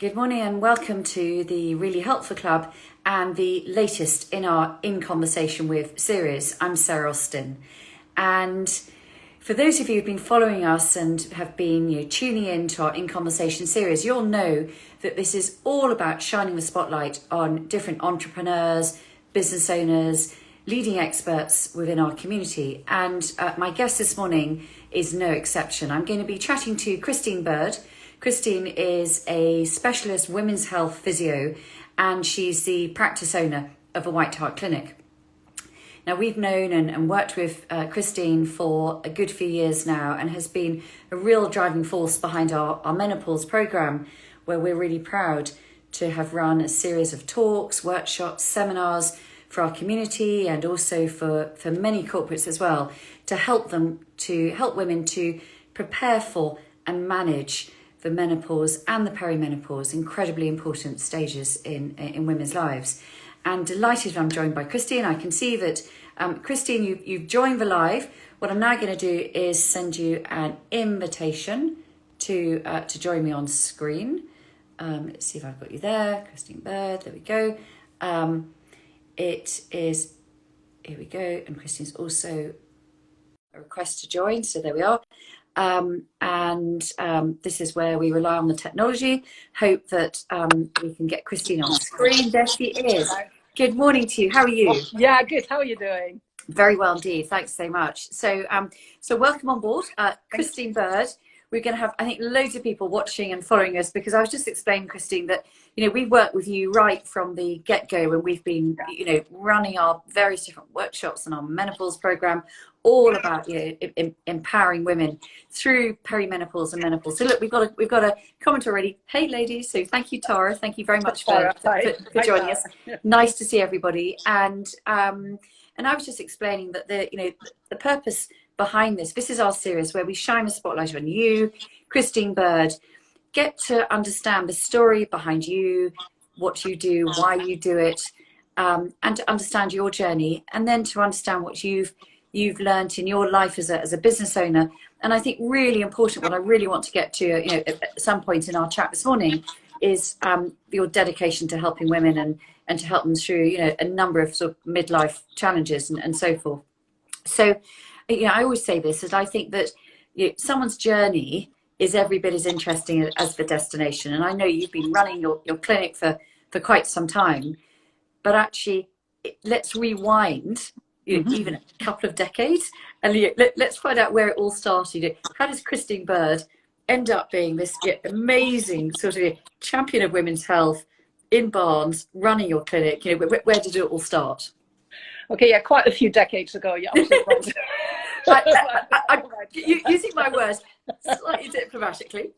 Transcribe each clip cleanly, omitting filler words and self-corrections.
Good morning and welcome to the Really Helpful Club and the latest in our In Conversation With series. I'm Sarah Austin, and for those of you who've been following us and have been tuning in to our In Conversation series, you'll know that this is all about shining the spotlight on different entrepreneurs, business owners, leading experts within our community. And my guest this morning is no exception. I'm going to be chatting to Christien Bird. Christien is a specialist women's health physio, and she's the practice owner of a White Hart Clinic. Now, we've known and worked with Christien for a good few years now, and has been a real driving force behind our menopause program, where we're really proud to have run a series of talks, workshops, seminars for our community, and also for many corporates as well, to help women to prepare for and manage the menopause and the perimenopause, incredibly important stages in women's lives. And delighted I'm joined by Christien. I can see that, Christien, you've joined the live. What I'm now going to do is send you an invitation to join me on screen. Let's see if I've got you there. Christien Bird, there we go. It is, here we go. And Christien's also a request to join, so there we are. This is where we rely on the technology. Hope that we can get Christien on screen. There she is. Good morning to you. How are you? Yeah, good. How are you doing? Very well indeed. Thanks so much. So welcome on board, Christien Bird. We're going to have, I think, loads of people watching and following us, because I was just explaining, Christien, that we worked with you right from the get-go, when we've been running our various different workshops and our menopause program, all about empowering women through perimenopause and menopause. So look, we've got a comment already. Hey ladies, so thank you, Tara. Thank you very much for joining us. Nice to see everybody. And I was just explaining that the purpose behind this is our series where we shine a spotlight on you, Christien Bird, get to understand the story behind you, what you do, why you do it, and to understand your journey, and then to understand what you've learned in your life as a business owner. And I think really important, what I really want to get to at some point in our chat this morning, is your dedication to helping women and to help them through a number of sort of midlife challenges and so forth. So I always say this, is I think that someone's journey is every bit as interesting as the destination. And I know you've been running your clinic for quite some time, but actually let's rewind even a couple of decades, and let's find out where it all started. How does Christien Bird end up being this amazing sort of champion of women's health in Barnes, running your clinic? Where did it all start? Okay, yeah, quite a few decades ago. Yeah, I'm using my words slightly diplomatically.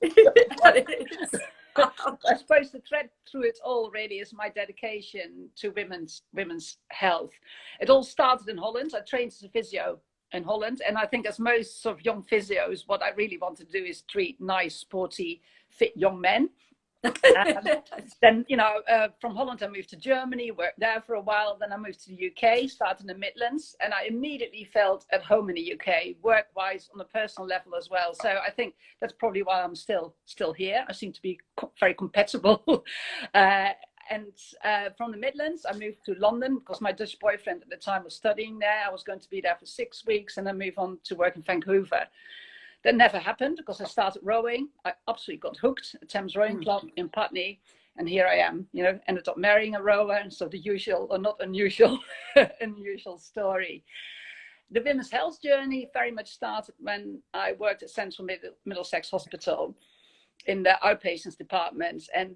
I suppose the thread through it all really is my dedication to women's health. It all started in Holland. I trained as a physio in Holland, and I think, as most sort of young physios, what I really want to do is treat nice, sporty, fit young men. Then from Holland I moved to Germany, worked there for a while. Then I moved to the UK, started in the Midlands, and I immediately felt at home in the UK, work-wise, on a personal level as well. So I think that's probably why I'm still here. I seem to be very compatible. From the Midlands I moved to London because my Dutch boyfriend at the time was studying there. I was going to be there for 6 weeks and then move on to work in Vancouver. That never happened because I started rowing. I absolutely got hooked at Thames Rowing Club in Putney. And here I am, ended up marrying a rower. And so the usual, or not unusual, unusual story. The women's health journey very much started when I worked at Central Middlesex Hospital in the outpatients department. And,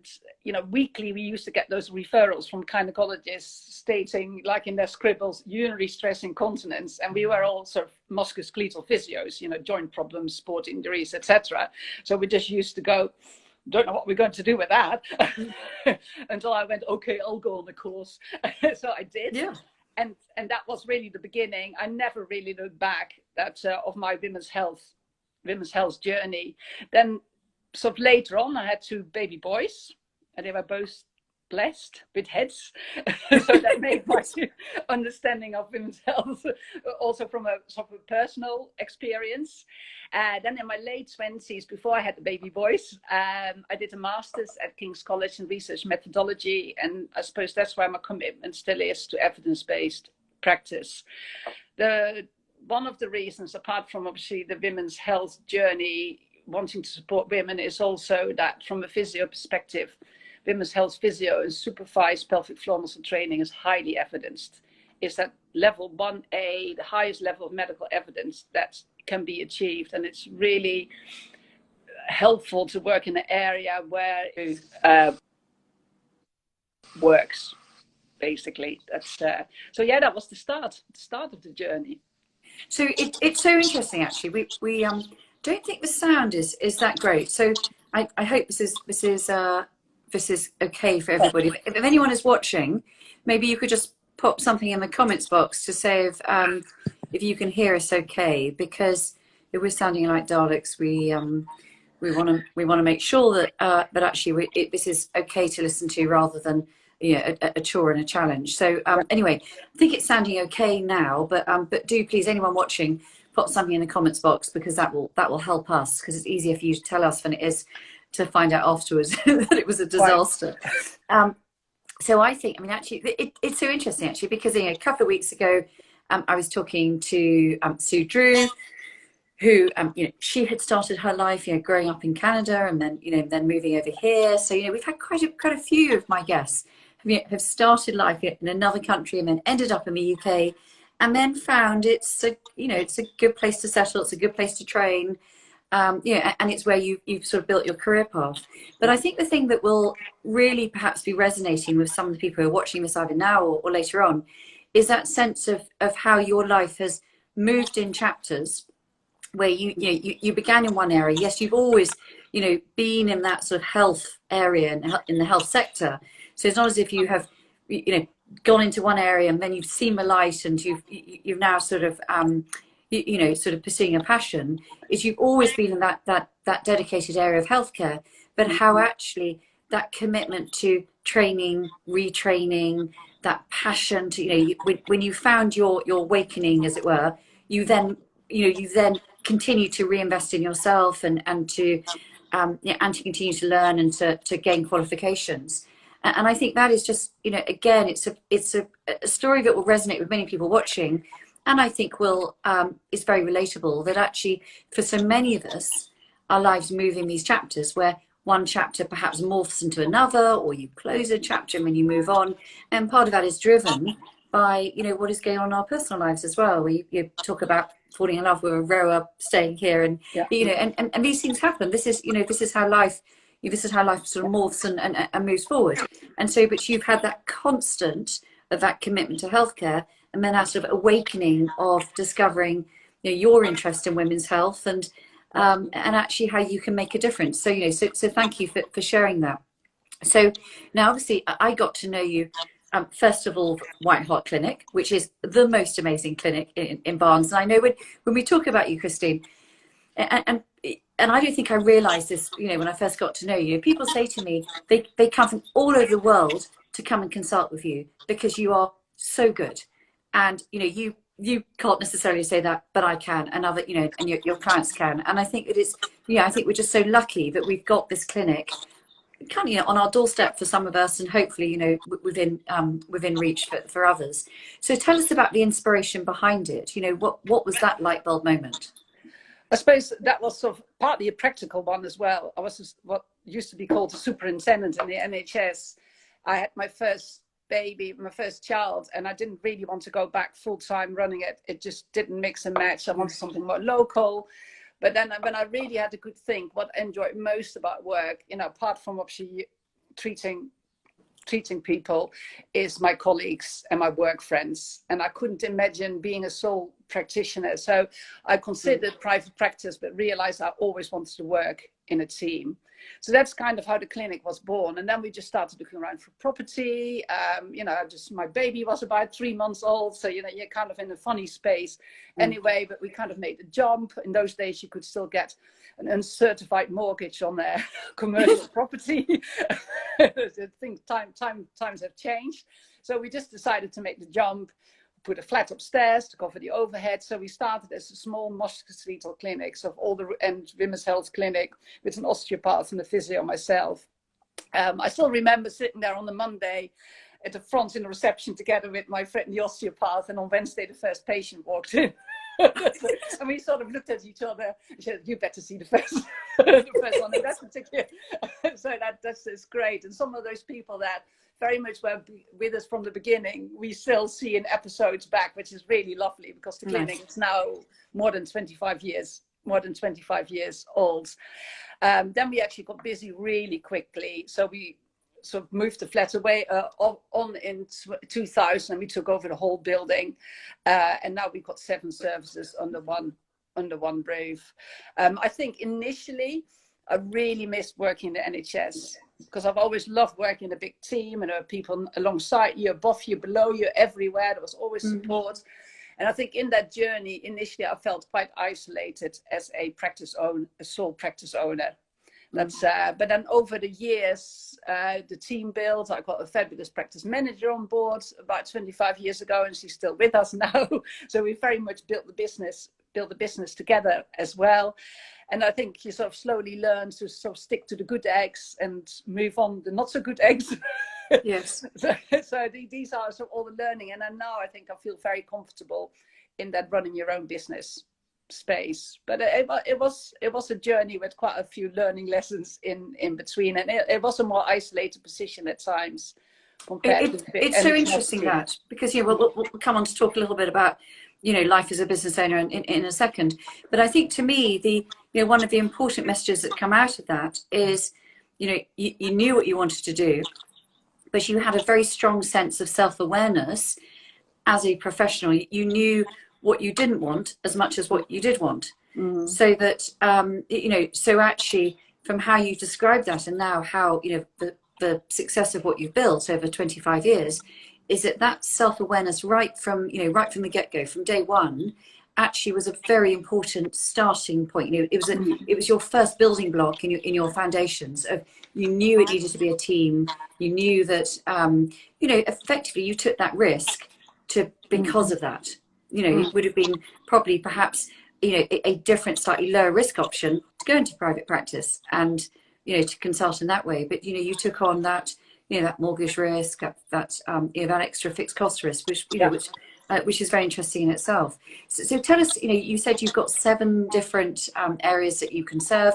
weekly we used to get those referrals from gynecologists stating, like in their scribbles, urinary stress incontinence. And we were all sort of musculoskeletal physios, joint problems, sport injuries, etc. So we just used to go, don't know what we're going to do with that. Until I went, okay, I'll go on the course. So I did. Yeah. And that was really the beginning. I never really looked back of my women's health journey. Then sort of later on, I had 2 baby boys, and they were both blessed with heads. So that made my understanding of women's health also from a sort of personal experience. Then in my late 20s, before I had the baby boys, I did a master's at King's College in research methodology. And I suppose that's where my commitment still is to evidence-based practice. One of the reasons, apart from obviously the women's health journey, wanting to support women, is also that from a physio perspective, women's health physio and supervised pelvic floor muscle training is highly evidenced. It's that level 1A, the highest level of medical evidence that can be achieved. And it's really helpful to work in an area where it works, basically. That's so yeah, that was the start of the journey. So it's so interesting, actually. We don't think the sound is that great. So I hope this is okay for everybody. If anyone is watching, maybe you could just pop something in the comments box to say if you can hear us okay, because if we're sounding like Daleks, we want to make sure that actually this is okay to listen to, rather than a chore and a challenge. So anyway, I think it's sounding okay now, but do please, anyone watching, pop something in the comments box, because that will help us, because it's easier for you to tell us than it is to find out afterwards that it was a disaster. Right. So I think, I mean, actually, it's so interesting, actually, because a couple of weeks ago, I was talking to Sue Drew, who, she had started her life, growing up in Canada, and then moving over here. So, we've had quite a few of my guests have started life in another country and then ended up in the UK, and then found it's a good place to settle. It's a good place to train. And it's where you've sort of built your career path. But I think the thing that will really perhaps be resonating with some of the people who are watching this either now or later on is that sense of how your life has moved in chapters, where you began in one area. Yes, you've always been in that sort of health area and in the health sector. So it's not as if you have gone into one area and then you've seen the light and you've now sort of sort of pursuing a passion. Is you've always been in that dedicated area of healthcare, but how actually that commitment to training, retraining, that passion to when you found your awakening, as it were, you then continue to reinvest in yourself and to continue to learn and to gain qualifications. And I think that is just again, it's a story that will resonate with many people watching. And I think is very relatable, that actually for so many of us, our lives move in these chapters where one chapter perhaps morphs into another, or you close a chapter and then you move on. And part of that is driven by, what is going on in our personal lives as well. We talk about falling in love with a rower, staying here, and and these things happen. This is how life sort of morphs and moves forward. And so, but you've had that constant of that commitment to healthcare, and then that sort of awakening of discovering your interest in women's health and actually how you can make a difference. So so thank you for sharing that. So now, obviously, I got to know you first of all, White Hart Clinic, which is the most amazing clinic in Barnes. And I know when we talk about you, Christien, and I don't think I realised this, when I first got to know you. People say to me, they come from all over the world to come and consult with you because you are so good. And you can't necessarily say that, but I can, and other and your clients can. And I think it is, I think we're just so lucky that we've got this clinic kind of on our doorstep for some of us, and hopefully within reach for others. So tell us about the inspiration behind it. What was that light bulb moment? I suppose that was sort of partly a practical one as well. I was what used to be called a superintendent in the NHS. I had my first baby, my first child, and I didn't really want to go back full-time running it. It just didn't mix and match. I wanted something more local. But then when I really had a good think, what I enjoyed most about work, apart from obviously treating people, is my colleagues and my work friends. And I couldn't imagine being a sole practitioner. So I considered private practice, but realized I always wanted to work in a team. So that's kind of how the clinic was born. And then we just started looking around for property. My baby was about 3 months old. So, you're kind of in a funny space anyway, but we kind of made the jump. In those days, you could still get an uncertified mortgage on their commercial property. I think times have changed. So we just decided to make the jump, put a flat upstairs to cover the overhead. So we started as a small musculoskeletal clinic, so and women's health clinic with an osteopath and a physio myself. I still remember sitting there on the Monday at the front in the reception together with my friend, the osteopath, and on Wednesday, the first patient walked in. And we sort of looked at each other and said, you better see the first one. And that's particular. So that's great. And some of those people that very much were with us from the beginning, we still see in episodes back, which is really lovely, because the clinic is now more than 25 years old. Then we actually got busy really quickly. So we sort of moved the flat away on in 2000, and we took over the whole building. And now we've got 7 services under one roof. I think initially I really missed working in the NHS, because I've always loved working in a big team, and there are people alongside you, above you, below you, everywhere. There was always support. And I think in that journey, initially, I felt quite isolated as a sole practice owner. That's, but then over the years, the team built. I got a fabulous practice manager on board about 25 years ago, and she's still with us now. So we very much built the business together as well. And I think you sort of slowly learn to sort of stick to the good eggs and move on the not so good eggs. Yes. So these are sort of all the learning. And then now I think I feel very comfortable in that running your own business space. But it was a journey with quite a few learning lessons in between. And it was a more isolated position at times. It's so interesting that, because we'll come on to talk a little bit about life as a business owner in a second. But I think to me, one of the important messages that come out of that is, you knew what you wanted to do, but you had a very strong sense of self-awareness as a professional. You knew what you didn't want as much as what you did want. So that, so actually from how you described that, and now how, the success of what you've built over 25 years, is that self-awareness right from the get-go, from day one, actually was a very important starting point. It was your first building block in your foundations of, you knew it needed to be a team. You knew that, effectively you took that risk because of that. It would have been probably perhaps, a different, slightly lower risk option to go into private practice and, to consult in that way. But, you took on that, that mortgage risk, that extra fixed cost risk, which is very interesting in itself. So tell us, you said you've got 7 different areas that you can serve.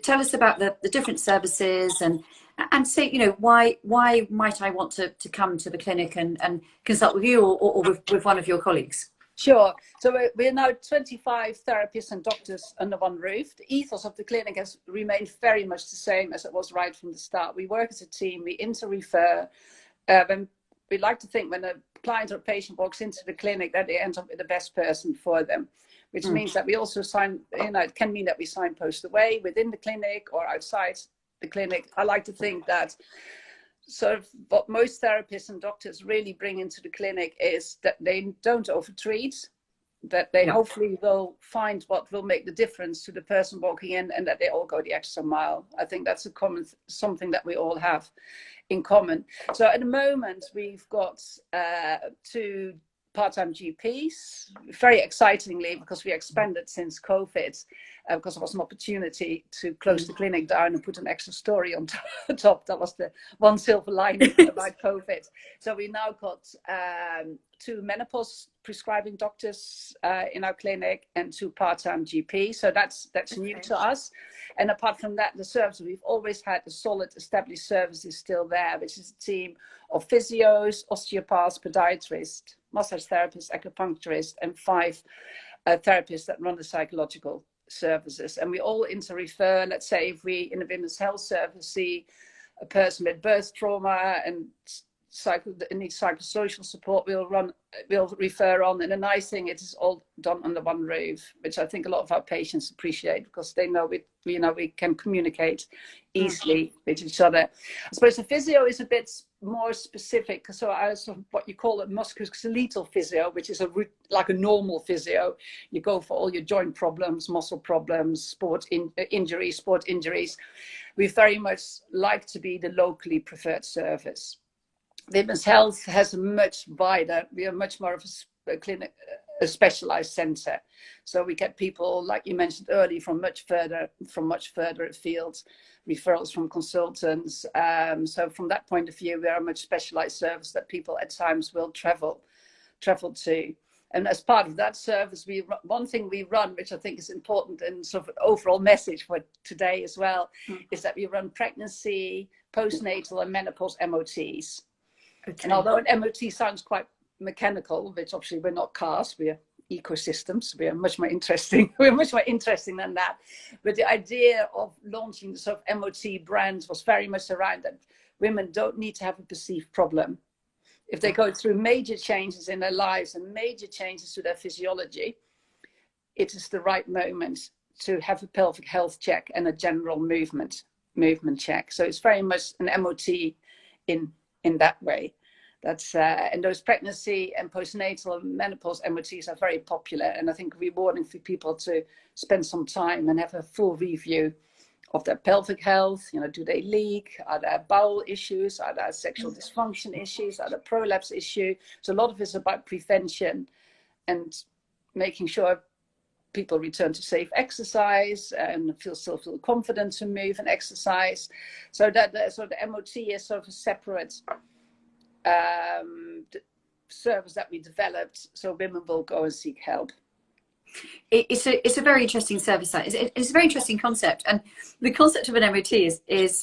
Tell us about the different services and say, why might I want to come to the clinic and consult with you or with one of your colleagues? Sure. So we're now 25 therapists and doctors under one roof. The ethos of the clinic has remained very much the same as it was right from the start. We work as a team. We inter-refer. We like to think when a client or patient walks into the clinic that they end up with the best person for them, which means that we also it can mean that we signpost the way within the clinic or outside the clinic. I like to think that sort of what most therapists and doctors really bring into the clinic is that they don't overtreat, that they hopefully will find what will make the difference to the person walking in, and that they all go the extra mile. I think that's something that we all have in common. So at the moment we've got 2 part-time GPs, very excitingly, because we expanded since COVID, because there was an opportunity to close the clinic down and put an extra story on top. That was the one silver lining about COVID. So we now got 2 menopause prescribing doctors in our clinic and 2 part-time GPs. So that's new to us. And apart from that, the service, we've always had a solid established service is still there, which is a team of physios, osteopaths, podiatrists, massage therapists, acupuncturists, and 5 therapists that run the psychological services. And we all inter-refer. Let's say if we in the women's health service see a person with birth trauma and needs psychosocial support, we'll refer on. And the nice thing, it is all done under one roof, which I think a lot of our patients appreciate, because they know we can communicate easily with each other. I suppose the physio is a bit more specific. So I sort of what you call a musculoskeletal physio, which is like a normal physio. You go for all your joint problems, muscle problems, sport injuries. We very much like to be the locally preferred service. Women's Health has a much wider, we are much more of a clinic, a specialised centre. So we get people, like you mentioned earlier, from much further afield, referrals from consultants. So from that point of view, we are a much specialised service that people at times will travel to. And as part of that service, one thing we run, which I think is important and sort of an overall message for today as well, is that we run pregnancy, postnatal and menopause MOTs. Okay. And although an MOT sounds quite mechanical, which obviously we're not cars, we're ecosystems, we are much more interesting. We're much more interesting than that. But the idea of launching the sort of MOT brand was very much around that women don't need to have a perceived problem. If they go through major changes in their lives and major changes to their physiology, it is the right moment to have a pelvic health check and a general movement check. So it's very much an MOT in that way. That's and those pregnancy and postnatal and menopause MOTs are very popular, and I think rewarding for people to spend some time and have a full review of their pelvic health. Do they leak? Are there bowel issues? Are there sexual dysfunction issues? Are there prolapse issues? So a lot of it's about prevention and making sure people return to safe exercise and still feel confident to move and exercise. So that the MOT is sort of a separate service that we developed, so women will go and seek help. It's a very interesting service. It's a very interesting concept, and the concept of an MOT is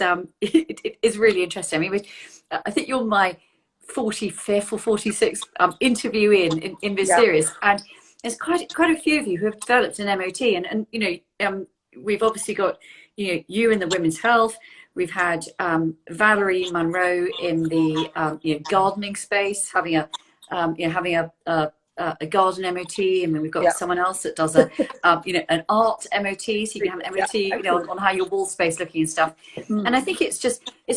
really interesting. I mean, I think you're my 45th or 46th interview in this series, and there's quite a few of you who have developed an MOT, and we've obviously got you in the women's health. We've had Valerie Munro in the gardening space, having a garden MOT, and then we've got someone else that does an art MOT, so you can have an MOT on how your wall space looking and stuff. And I think it's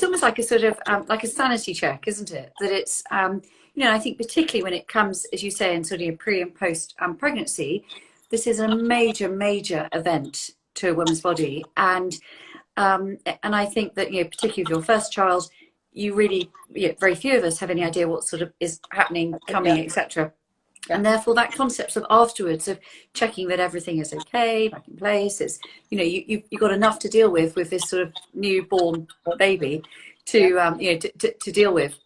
almost like a sort of like a sanity check, isn't it? That it's I think particularly when it comes, as you say, in sort of your pre and post pregnancy, this is a major event to a woman's body, and I think that particularly with your first child, you really very few of us have any idea what sort of is happening, coming, etc. And therefore that concept of afterwards of checking that everything is okay, back in place, is you've got enough to deal with this sort of newborn baby to deal with.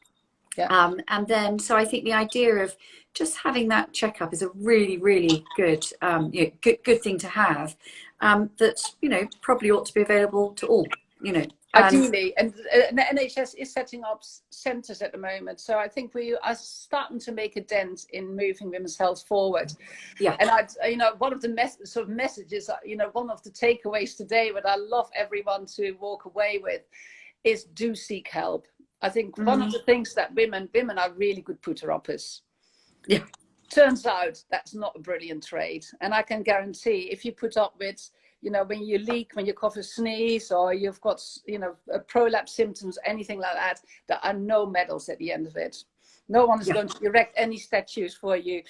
And then so I think the idea of just having that checkup is a really good good thing to have, that probably ought to be available to all. Ideally, and the NHS is setting up centres at the moment, so I think we are starting to make a dent in moving women's health forward. And one of the messages, one of the takeaways today, what I love everyone to walk away with, is do seek help. I think one of the things that women are really good putter-uppers. Yeah, turns out that's not a brilliant trait, and I can guarantee if you put up with when you leak, when you cough or sneeze, or you've got, prolapse symptoms, anything like that, there are no medals at the end of it. No one is going to erect any statues for you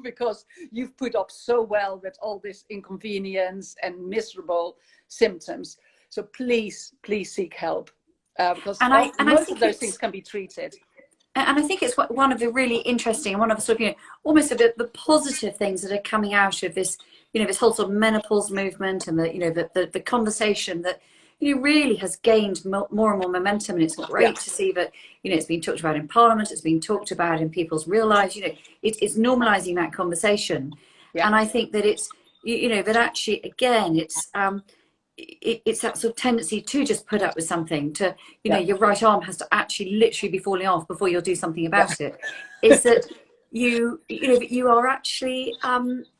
because you've put up so well with all this inconvenience and miserable symptoms. So please seek help, because most of those things can be treated. And I think it's one of the really interesting, one of the sort of, almost the positive things that are coming out of this, this whole sort of menopause movement, and the conversation that, really has gained more and more momentum. And it's great to see that, it's being talked about in Parliament, it's being talked about in people's real lives, it's normalising that conversation. And I think that it's, that actually, again, it's that sort of tendency to just put up with something, to your right arm has to actually literally be falling off before you'll do something about it. Is that you are actually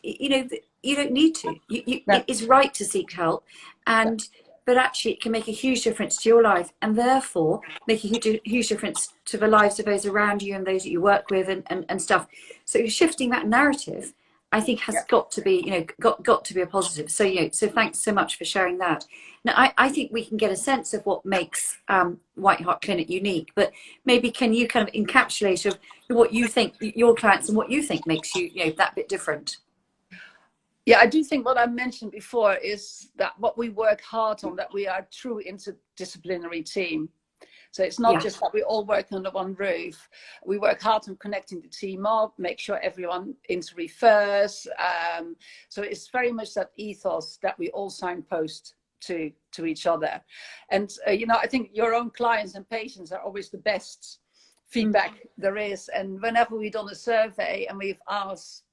you don't need to. It's right to seek help, and but actually it can make a huge difference to your life, and therefore make a huge difference to the lives of those around you and those that you work with and stuff. So you're shifting that narrative, I think, has got to be, got to be a positive. So, so thanks so much for sharing that. Now, I think we can get a sense of what makes White Hart Clinic unique, but maybe can you kind of encapsulate of what you think your clients and what you think makes you, that bit different? Yeah, I do think what I mentioned before is that what we work hard on, that we are a true interdisciplinary team. So it's not just that we all work under one roof. We work hard on connecting the team up, make sure everyone interrefers. So it's very much that ethos that we all signpost to each other. And, I think your own clients and patients are always the best feedback there is. And whenever we've done a survey and we've asked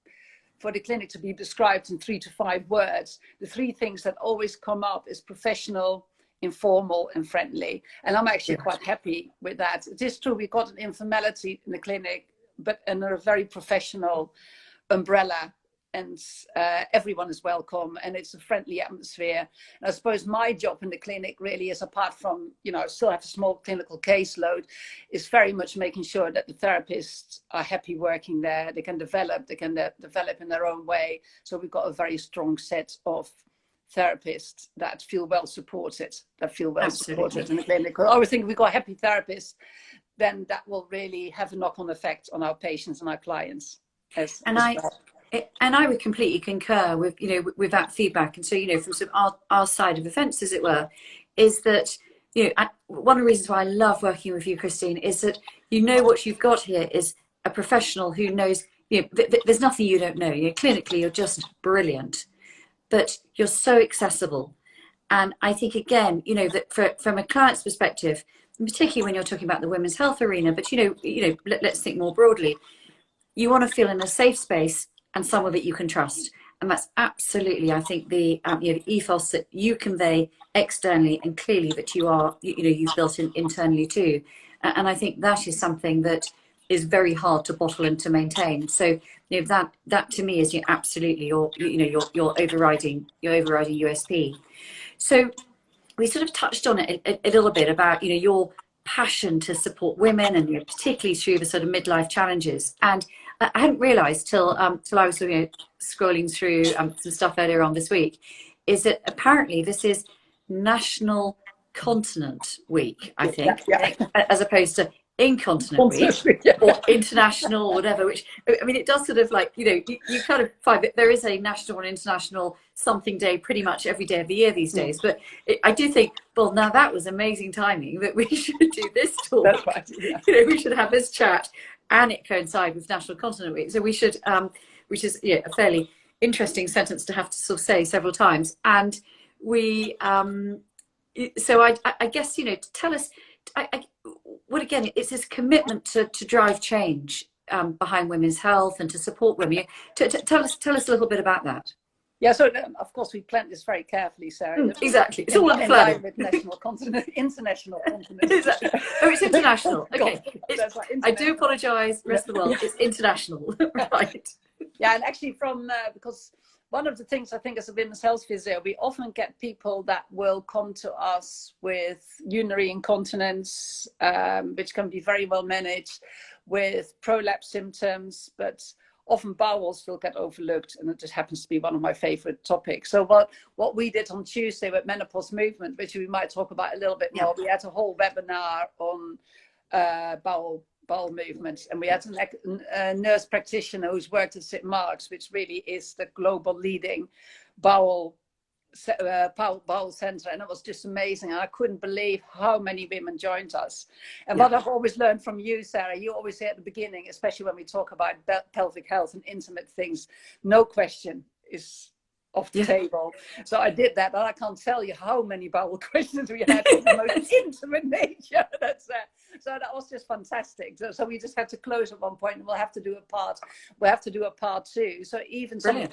for the clinic to be described in 3 to 5 words, the 3 things that always come up is professional, informal and friendly. And I'm actually quite happy with that. It is true, we've got an informality in the clinic, but under a very professional umbrella, and everyone is welcome and it's a friendly atmosphere. And I suppose my job in the clinic really is, apart from, I still have a small clinical caseload, is very much making sure that the therapists are happy working there. They can develop in their own way. So we've got a very strong set of therapists that feel well supported, supported in the clinic. I always think if we've got happy therapists, then that will really have a knock-on effect on our patients and our clients. And I would completely concur with, with that feedback. And so, from sort of our side of the fence, as it were, is that, one of the reasons why I love working with you, Christien, is that, what you've got here is a professional who knows, there's nothing you don't know. Clinically, you're just brilliant, but you're so accessible. And I think, again, that from a client's perspective, particularly when you're talking about the women's health arena, but, let's think more broadly, you want to feel in a safe space and someone that you can trust. And that's absolutely, I think, the ethos that you convey externally and clearly that you've built in internally too. And I think that is something that is very hard to bottle and to maintain. So that to me is absolutely your overriding USP. So we sort of touched on it a little bit about your passion to support women, and particularly through the sort of midlife challenges. And I hadn't realised till I was scrolling through some stuff earlier on this week, is that apparently this is National Continent Week, I think, as opposed to Incontinent Week or International or whatever, which, I mean, it does sort of like, you kind of find that there is a national and international something day pretty much every day of the year these days. But I do think, well, now that was amazing timing that we should do this talk. That's right. Yeah. We should have this chat and it coincide with National Continent Week. So we should, which is a fairly interesting sentence to have to sort of say several times. And we, so I guess, to tell us, what again, it's this commitment to drive change behind women's health and to support women. Tell us a little bit about that. Yeah, so of course we planned this very carefully, Sarah. Exactly, it's all in line with national continent, international continent. Exactly. Oh, it's international. Okay, international. I do apologise, rest of the world. It's international, right? Yeah, and actually because one of the things I think as a women's health physio, we often get people that will come to us with urinary incontinence, which can be very well managed, with prolapse symptoms, but often bowels will get overlooked, and it just happens to be one of my favorite topics. So what we did on Tuesday with menopause movement, which we might talk about a little bit more, we had a whole webinar on bowel movements, and we had a nurse practitioner who's worked at St. Mark's, which really is the global leading bowel center, and it was just amazing. And I couldn't believe how many women joined us. And what I've always learned from you, Sarah, you always say at the beginning, especially when we talk about pelvic health and intimate things, no question is off the table. So I did that, and I can't tell you how many bowel questions we had of the most intimate nature. So that was just fantastic. So we just had to close at one point, and we'll have to do a part 2. So even something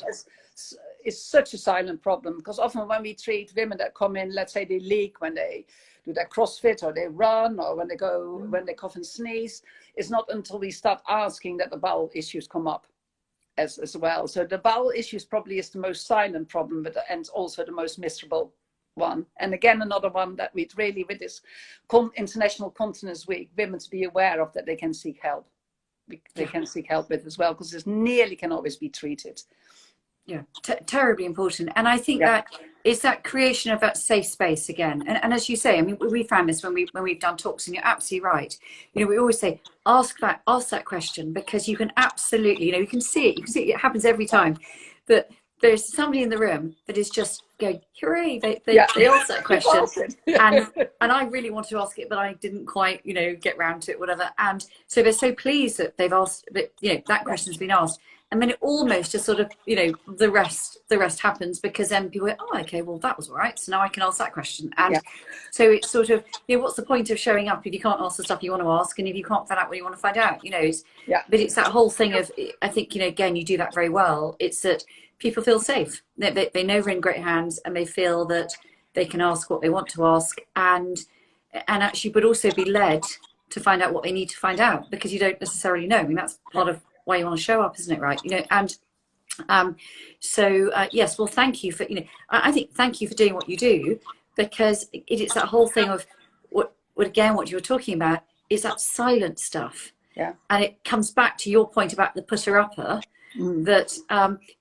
is such a silent problem, because often when we treat women that come in, let's say they leak when they do their CrossFit or they run or when they cough and sneeze, it's not until we start asking that the bowel issues come up as well. So the bowel issues probably is the most silent problem, and also the most miserable one. And again, another one that we'd really, with this International Continence Week, women to be aware of, that they can seek help. They can seek help with as well, because this nearly can always be treated. Yeah, terribly important. And I think that it's that creation of that safe space again. And as you say, I mean, we found this when we've done talks, and you're absolutely right. You know, we always say, ask that question, because you can absolutely, you know, you can see it happens every time, that there's somebody in the room that is just going, hooray, they asked that question. and I really wanted to ask it, but I didn't quite, you know, get round to it, whatever. And so they're so pleased that they've asked, that, you know, that question's been asked. And then it almost just sort of, you know, the rest happens, because then people go, oh, okay, well, that was all right. So now I can ask that question. And so it's sort of, you know, what's the point of showing up if you can't ask the stuff you want to ask, and if you can't find out what you want to find out, you know? But it's that whole thing of, I think, you know, again, you do that very well. It's that people feel safe. They know they're in great hands, and they feel that they can ask what they want to ask, and actually, but also be led to find out what they need to find out, because you don't necessarily know. I mean, that's part of why you want to show up, isn't it? Right? You know, and yes, well, thank you for, you know, I think thank you for doing what you do, because it's that whole thing of what again, what you were talking about is that silent stuff. And it comes back to your point about the putter-upper, that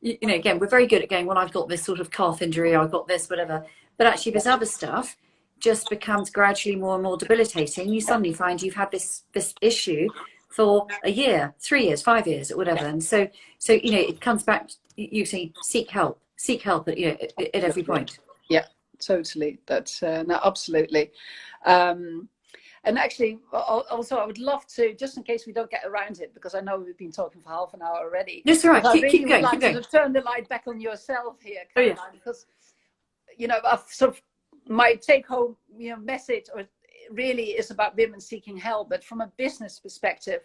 you know, again, we're very good at going, well, I've got this sort of calf injury, I've got this, whatever, but actually this other stuff just becomes gradually more and more debilitating. You suddenly find you've had this issue for a year, 3 years, 5 years, or whatever. And so you know, it comes back, you say, seek help at, you know, at every point. Yeah, totally. That's no, absolutely. And actually, also, I would love to, just in case we don't get around it, because I know we've been talking for half an hour already. That's all right. I really would like to turn the light back on yourself here, Caroline, because, you know, I've sort of, my take-home, you know, message really is about women seeking help. But from a business perspective,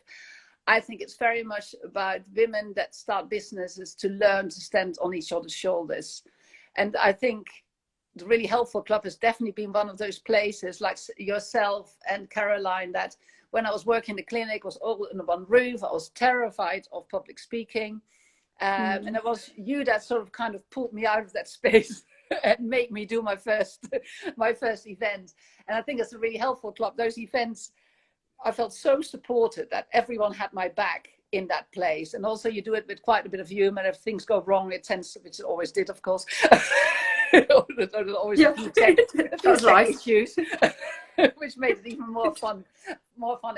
I think it's very much about women that start businesses to learn to stand on each other's shoulders. And I think the Really Helpful Club has definitely been one of those places, like yourself and Caroline, that when I was working in the clinic, was all under one roof. I was terrified of public speaking. And it was you that sort of kind of pulled me out of that space and made me do my first event. And I think it's a Really Helpful Club. Those events, I felt so supported that everyone had my back in that place. And also you do it with quite a bit of humor. If things go wrong, it tends to, which it always did, of course. There's always a few tech issues, which made it even more fun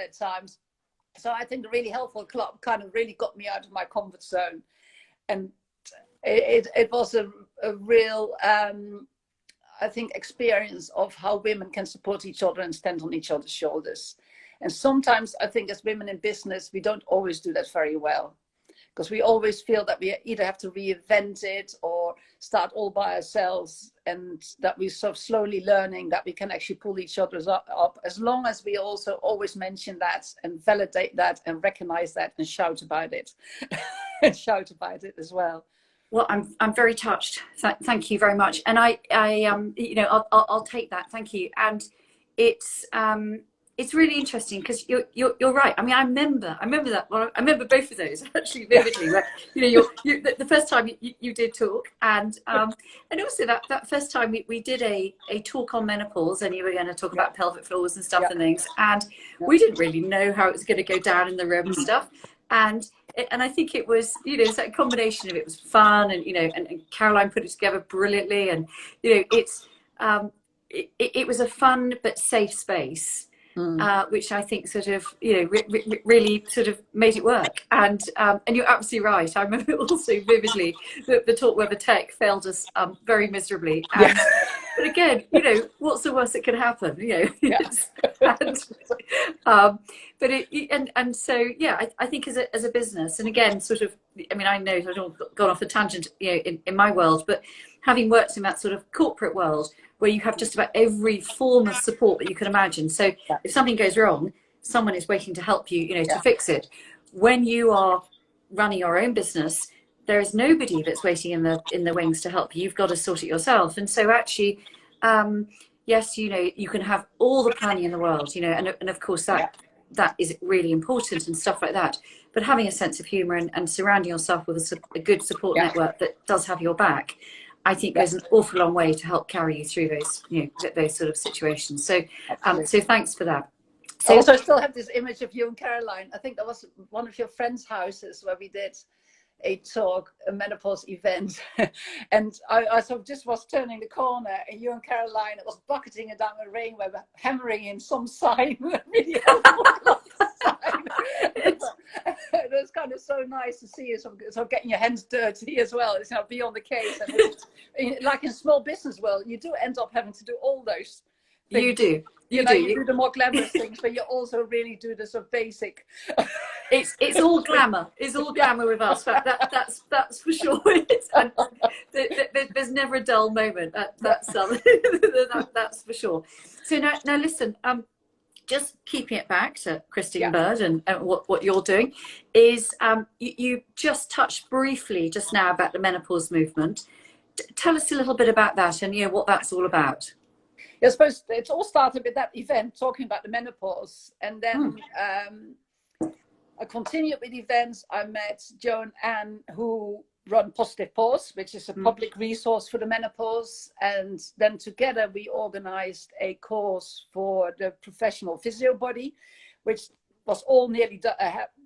at times. So I think the Really Helpful Club kind of really got me out of my comfort zone. And it was a real, I think, experience of how women can support each other and stand on each other's shoulders. And sometimes I think as women in business, we don't always do that very well, because we always feel that we either have to reinvent it or start all by ourselves, and that we're sort of slowly learning that we can actually pull each other up, as long as we also always mention that and validate that and recognize that and shout about it and shout about it as well. Well, I'm very touched. Thank you very much. And I you know, I'll take that. Thank you. And it's really interesting, because you're right. I mean, I remember that. Well, I remember both of those actually vividly. Where, you know, the first time you did talk, and also that first time we did a talk on menopause, and you were going to talk about pelvic floors and stuff and things, and we didn't really know how it was going to go down in the room and stuff. And I think it was, you know, it's that combination of, it was fun, and, you know, and Caroline put it together brilliantly, and, you know, it was a fun but safe space. Which I think sort of, you know, really sort of made it work. And you're absolutely right. I remember also vividly the talk where the tech failed us very miserably. And, but again, you know, what's the worst that could happen? You know, and so yeah, I think as a business, and again, sort of, I mean, I know I've gone off a tangent, you know, in my world, but having worked in that sort of corporate world, where you have just about every form of support that you can imagine. So if something goes wrong, someone is waiting to help you, you know, to fix it. When you are running your own business, there is nobody that's waiting in the wings to help you. You've got to sort it yourself. And so actually, yes, you know, you can have all the planning in the world, you know, and of course that is really important and stuff like that. But having a sense of humor and surrounding yourself with a good support network that does have your back, I think goes an awful long way to help carry you through those, those sort of situations. So, so thanks for that. So, I also still have this image of you and Caroline. I think that was one of your friends' houses where we did a talk, a menopause event. And I sort of just was turning the corner, and you and Caroline, it was bucketing it down the rain, we were hammering in some sign, really helpful sign. It was kind of so nice to see you sort of getting your hands dirty as well. It's be on the case. And like in small business world, you do end up having to do all those things. You do. You do the more glamorous things, but you also really do the sort of basic. It's all glamour. It's all glamour with us. That's for sure. There's never a dull moment. That's for sure. So now listen. Just keeping it back to Christien Bird and what you're doing is you just touched briefly just now about the menopause movement. Tell us a little bit about that and what that's all about. I suppose it all started with that event talking about the menopause, and then I continued with events. I met Joe and Anne, who run Positive Pause, which is a public resource for the menopause, and then together we organized a course for the professional physio body, which was all nearly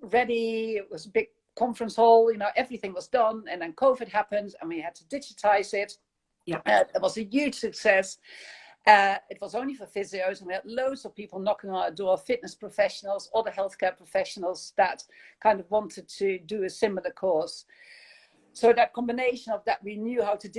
ready. It was a big conference hall, everything was done, and then COVID happened and we had to digitize it. It was a huge success. It was only for physios, and we had loads of people knocking on our door, fitness professionals, other healthcare professionals that kind of wanted to do a similar course. So that combination of that, we knew how to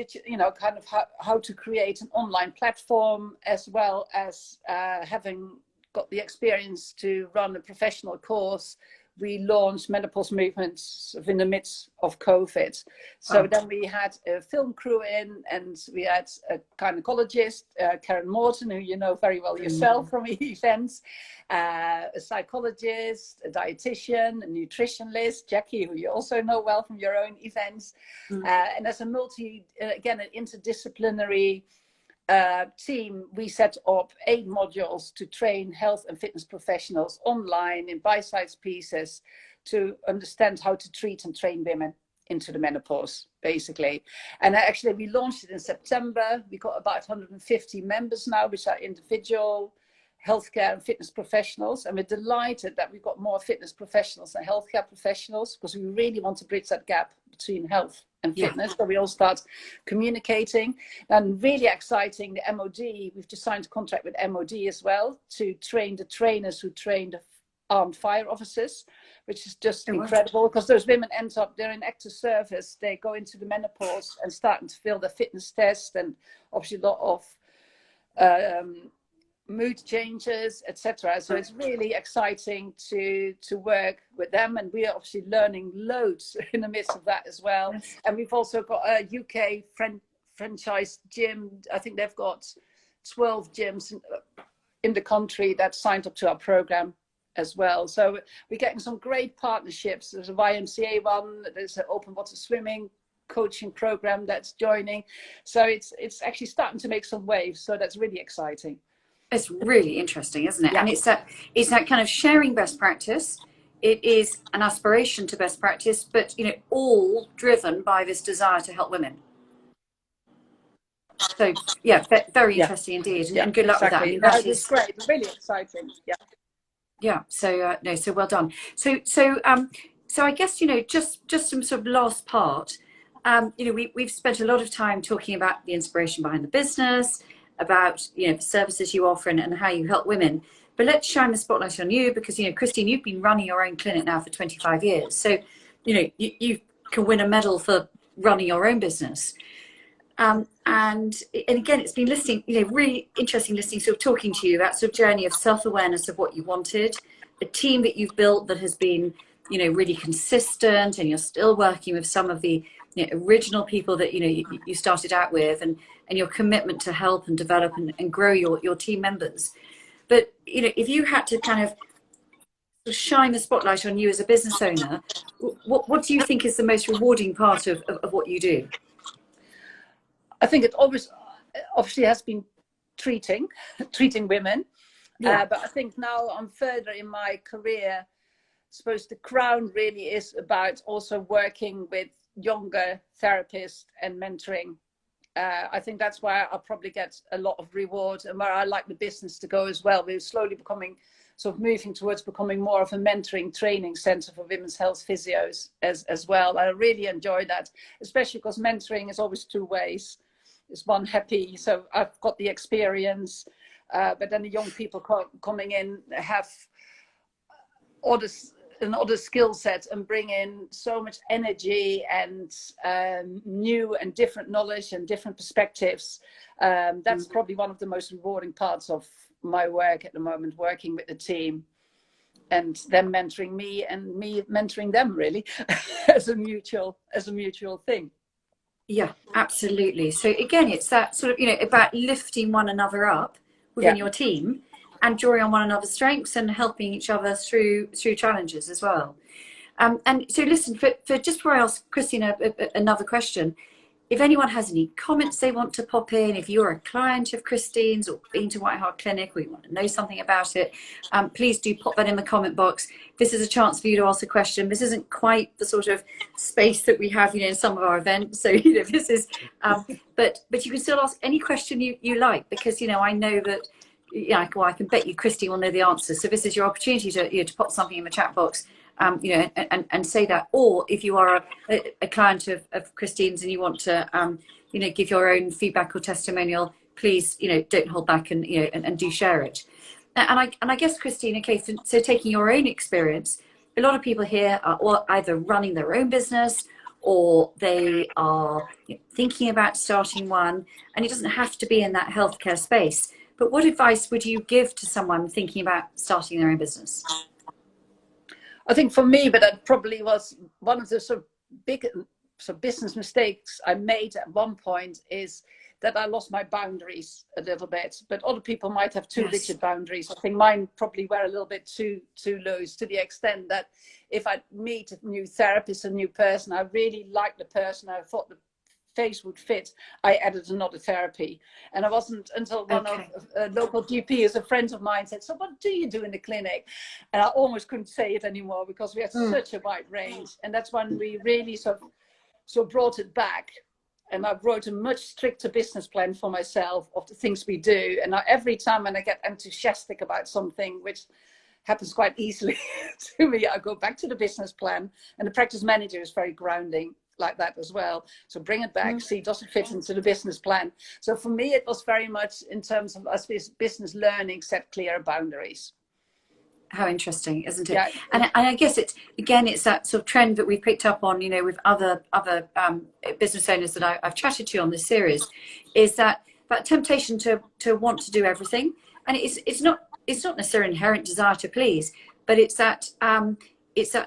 how to create an online platform, as well as having got the experience to run a professional course. We launched Menopause Movements in the midst of COVID. So then we had a film crew in, and we had a gynecologist, Karen Morton, who you know very well yourself from events, a psychologist, a dietitian, a nutritionist, Jackie, who you also know well from your own events. And as an interdisciplinary team, we set up 8 modules to train health and fitness professionals online in bite-sized pieces to understand how to treat and train women into the menopause, basically. And actually, we launched it in September. We got about 150 members now, which are individual healthcare and fitness professionals. And we're delighted that we've got more fitness professionals than healthcare professionals, because we really want to bridge that gap between health and fitness. So we all start communicating. And really exciting, the MOD, we've just signed a contract with MOD as well to train the trainers who train the armed fire officers, which is just incredible, because those women end up, they're in active service, they go into the menopause and starting to fail their fitness test, and obviously a lot of mood changes, etc. So it's really exciting to work with them, and we are obviously learning loads in the midst of that as well. And we've also got a UK franchise gym. I think they've got 12 gyms in the country that signed up to our program as well. So we're getting some great partnerships. There's a YMCA one, there's an open water swimming coaching program that's joining. So it's actually starting to make some waves. So that's really exciting. It's really interesting, isn't it? And it's that kind of sharing best practice. It is an aspiration to best practice, but all driven by this desire to help women. So very interesting indeed, and good luck with that. I mean, that is great, really exciting. So well done. So I guess just some sort of last part. We've spent a lot of time talking about the inspiration behind the business, about the services you offer and how you help women. But let's shine the spotlight on you, because Christien, you've been running your own clinic now for 25 years. So you can win a medal for running your own business. And again, it's been listening, really interesting listening, sort of talking to you, that sort of journey of self-awareness of what you wanted, a team that you've built that has been really consistent, and you're still working with some of the original people that you started out with, and your commitment to help and develop and grow your team members. But if you had to kind of shine the spotlight on you as a business owner, what do you think is the most rewarding part of what you do? I think it obviously has been treating women, but I think now I'm further in my career. I suppose the crown really is about also working with younger therapists and mentoring I think that's where I'll probably get a lot of reward, and where I like the business to go as well. We're slowly becoming, sort of moving towards becoming more of a mentoring training center for women's health physios as well. I really enjoy that, especially because mentoring is always two ways. It's one happy, so I've got the experience, but then the young people coming in have another skill set and bring in so much energy and new and different knowledge and different perspectives. That's probably one of the most rewarding parts of my work at the moment, working with the team and them mentoring me and me mentoring them, really, as a mutual thing. Yeah, absolutely. So again, it's that sort of, about lifting one another up within your team and drawing on one another's strengths and helping each other through challenges as well. And so listen, for just before I ask Christien another question, if anyone has any comments they want to pop in, if you're a client of Christien's or been to White Hart Clinic or you want to know something about it, please do pop that in the comment box. This is a chance for you to ask a question. This isn't quite the sort of space that we have, in some of our events. So, this is, but you can still ask any question you like, because, I know that, I can bet you Christien will know the answer. So this is your opportunity to pop something in the chat box. And say that, or if you are a client of Christien's and you want to, give your own feedback or testimonial, please, don't hold back and do share it. And I guess, Christien, okay, so taking your own experience, a lot of people here are either running their own business or they are thinking about starting one, and it doesn't have to be in that healthcare space. But what advice would you give to someone thinking about starting their own business? I think for me, but that probably was one of the sort of big business mistakes I made at one point, is that I lost my boundaries a little bit. But other people might have too rigid boundaries. I think mine probably were a little bit too loose, to the extent that if I meet a new therapist, a new person, I really liked the person, I thought the face would fit, I added another therapy. And it wasn't until one of a local GP, as a friend of mine, said, "So what do you do in the clinic?" And I almost couldn't say it anymore, because we had such a wide range. And that's when we really sort of brought it back. And I wrote a much stricter business plan for myself of the things we do. And now every time when I get enthusiastic about something, which happens quite easily to me, I go back to the business plan. And the practice manager is very grounding like that as well. So bring it back, see, does it fit into the business plan? So for me, it was very much in terms of us business learning, set clear boundaries. How interesting, isn't it? Yeah. And I guess it's that sort of trend that we've picked up on, with other business owners that I've chatted to on this series, is that temptation to want to do everything. And it's not necessarily an inherent desire to please, but it's that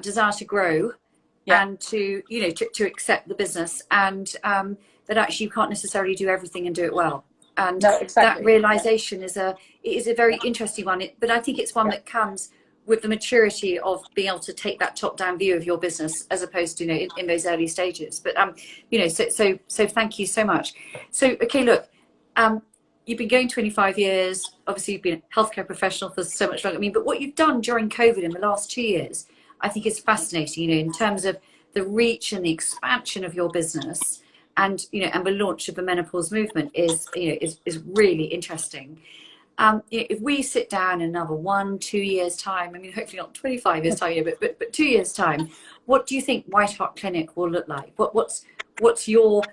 desire to grow. And to accept the business, and that actually you can't necessarily do everything and do it well. And that realization is a very interesting one. But I think it's one that comes with the maturity of being able to take that top-down view of your business, as opposed to in those early stages. But so thank you so much. So okay, look, you've been going 25 years. Obviously, you've been a healthcare professional for so much longer. But what you've done during COVID in the last 2 years, I think it's fascinating, in terms of the reach and the expansion of your business, and and the launch of the menopause movement is really interesting. If we sit down in another 1-2 years time, hopefully not 25 years time, but 2 years time, what do you think White Hart Clinic will look like? What's your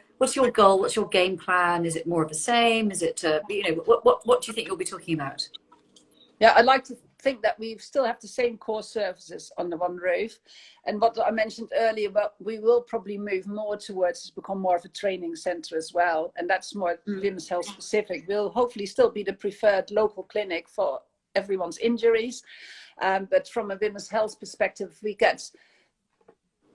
goal? What's your game plan? Is it more of the same? Is it what do you think you'll be talking about? Yeah, I'd like to think that we still have the same core services under one roof. And what I mentioned earlier, but we will probably move more towards become more of a training center as well. And that's more women's health specific. We'll hopefully still be the preferred local clinic for everyone's injuries. But from a women's health perspective, we get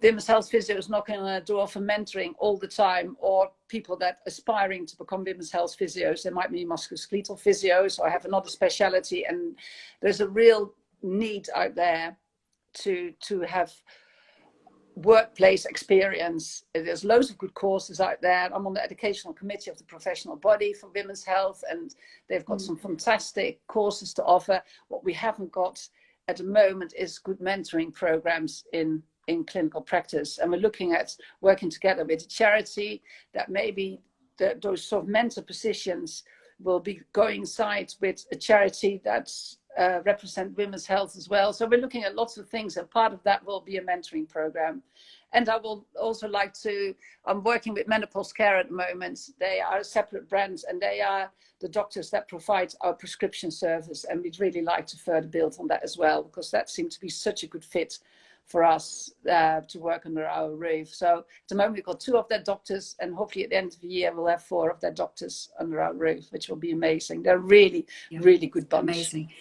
women's health physios knocking on a door for mentoring all the time, or people that aspiring to become women's health physios. They might be musculoskeletal physios or have another speciality, and there's a real need out there to have workplace experience. There's loads of good courses out there. I'm on the educational committee of the professional body for women's health, and they've got some fantastic courses to offer. What we haven't got at the moment is good mentoring programs in clinical practice, and we're looking at working together with a charity that maybe those sort of mentor positions will be going side with a charity that's represent women's health as well. So we're looking at lots of things, and part of that will be a mentoring program. And I will also like to, I'm working with Menopause Care at the moment. They are a separate brand, and they are the doctors that provide our prescription service. And we'd really like to further build on that as well, because that seemed to be such a good fit for us to work under our roof. So at the moment we've got 2 of their doctors, and hopefully at the end of the year we'll have 4 of their doctors under our roof, which will be amazing. They're really, really good bunch. Amazing.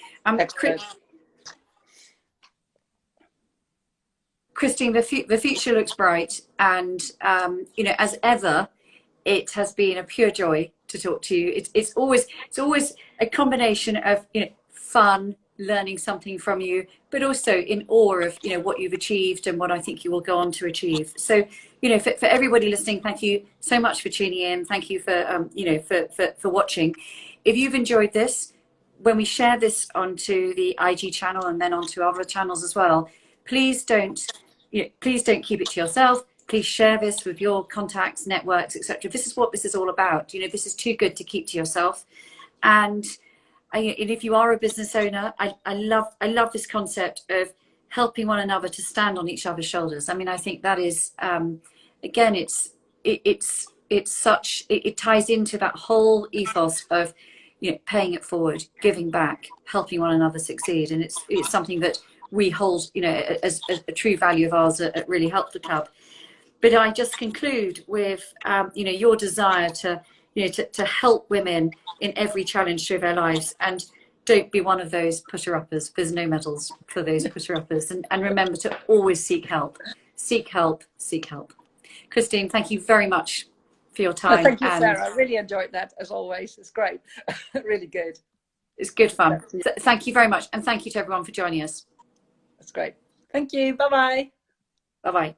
Christien, the future looks bright, and you know, as ever, it has been a pure joy to talk to you. It's always a combination of, you know, fun, learning something from you, but also in awe of, you know, what you've achieved and what I think you will go on to achieve. So, you know, for everybody listening, thank you so much for tuning in. Thank you for you know, for watching. If you've enjoyed this, when we share this onto the IG channel and then onto other channels as well, please don't keep it to yourself. Please share this with your contacts, networks, etc. This is what this is all about. You know, this is too good to keep to yourself. And if you are a business owner, I love this concept of helping one another to stand on each other's shoulders. I mean, I think that is, again, it ties into that whole ethos of, you know, paying it forward, giving back, helping one another succeed. And it's something that we hold, you know, as a true value of ours at Really Help the Club. But I just conclude with, you know, your desire to, you know, to help women in every challenge through their lives, and don't be one of those putter-uppers. There's no medals for those putter-uppers. And remember to always seek help. Seek help, seek help. Christien, thank you very much for your time. Well, thank you, Sarah. I really enjoyed that, as always. It's great. Really good. It's good fun. Thank you very much. And thank you to everyone for joining us. That's great. Thank you. Bye-bye. Bye-bye.